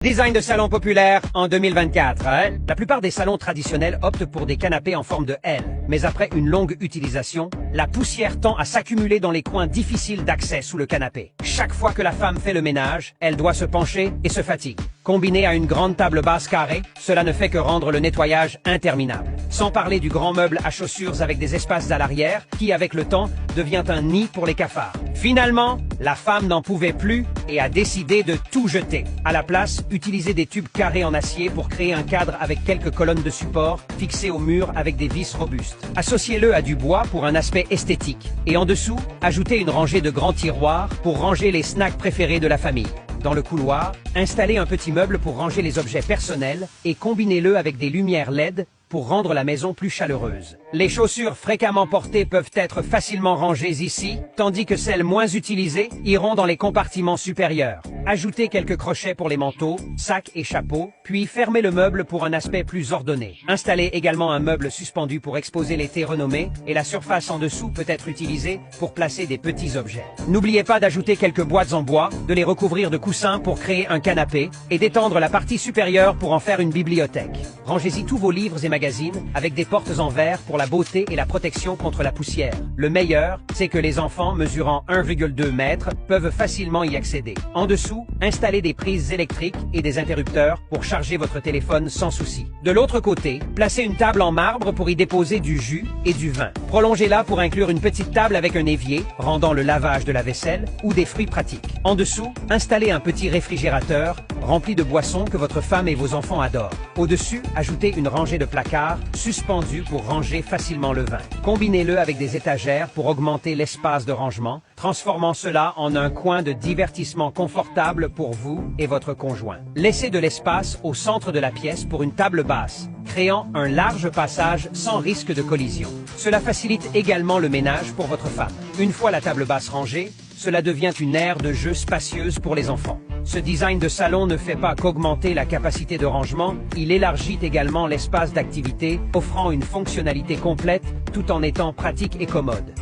Design de salon populaire en 2024. La plupart des salons traditionnels optent pour des canapés en forme de L. Mais après une longue utilisation, la poussière tend à s'accumuler dans les coins difficiles d'accès sous le canapé. Chaque fois que la femme fait le ménage, elle doit se pencher et se fatigue. Combiné à une grande table basse carrée, cela ne fait que rendre le nettoyage interminable. Sans parler du grand meuble à chaussures avec des espaces à l'arrière, qui avec le temps, devient un nid pour les cafards. Finalement, la femme n'en pouvait plus et a décidé de tout jeter. À la place, utilisez des tubes carrés en acier pour créer un cadre avec quelques colonnes de support fixées au mur avec des vis robustes. Associez-le à du bois pour un aspect esthétique. Et en dessous, ajoutez une rangée de grands tiroirs pour ranger les snacks préférés de la famille. Dans le couloir, installez un petit meuble pour ranger les objets personnels et combinez-le avec des lumières LED pour rendre la maison plus chaleureuse. Les chaussures fréquemment portées peuvent être facilement rangées ici, tandis que celles moins utilisées iront dans les compartiments supérieurs. Ajoutez quelques crochets pour les manteaux, sacs et chapeaux, puis fermez le meuble pour un aspect plus ordonné. Installez également un meuble suspendu pour exposer les thés renommés, et la surface en dessous peut être utilisée pour placer des petits objets. N'oubliez pas d'ajouter quelques boîtes en bois, de les recouvrir de coussins pour créer un canapé, et d'étendre la partie supérieure pour en faire une bibliothèque. Rangez-y tous vos livres et magazines avec des portes en verre pour la beauté et la protection contre la poussière. Le meilleur, c'est que les enfants mesurant 1,2 mètres peuvent facilement y accéder. En dessous, installez des prises électriques et des interrupteurs pour charger votre téléphone sans souci. De l'autre côté, placez une table en marbre pour y déposer du jus et du vin. Prolongez-la pour inclure une petite table avec un évier, rendant le lavage de la vaisselle ou des fruits pratiques. En dessous, installez un petit réfrigérateur rempli de boissons que votre femme et vos enfants adorent. Au-dessus, ajoutez une rangée de placards suspendus pour ranger facilement le vin. Combinez-le avec des étagères pour augmenter l'espace de rangement, transformant cela en un coin de divertissement confortable pour vous et votre conjoint. Laissez de l'espace au centre de la pièce pour une table basse, créant un large passage sans risque de collision. Cela facilite également le ménage pour votre femme. Une fois la table basse rangée, cela devient une aire de jeu spacieuse pour les enfants. Ce design de salon ne fait pas qu'augmenter la capacité de rangement, il élargit également l'espace d'activité, offrant une fonctionnalité complète tout en étant pratique et commode.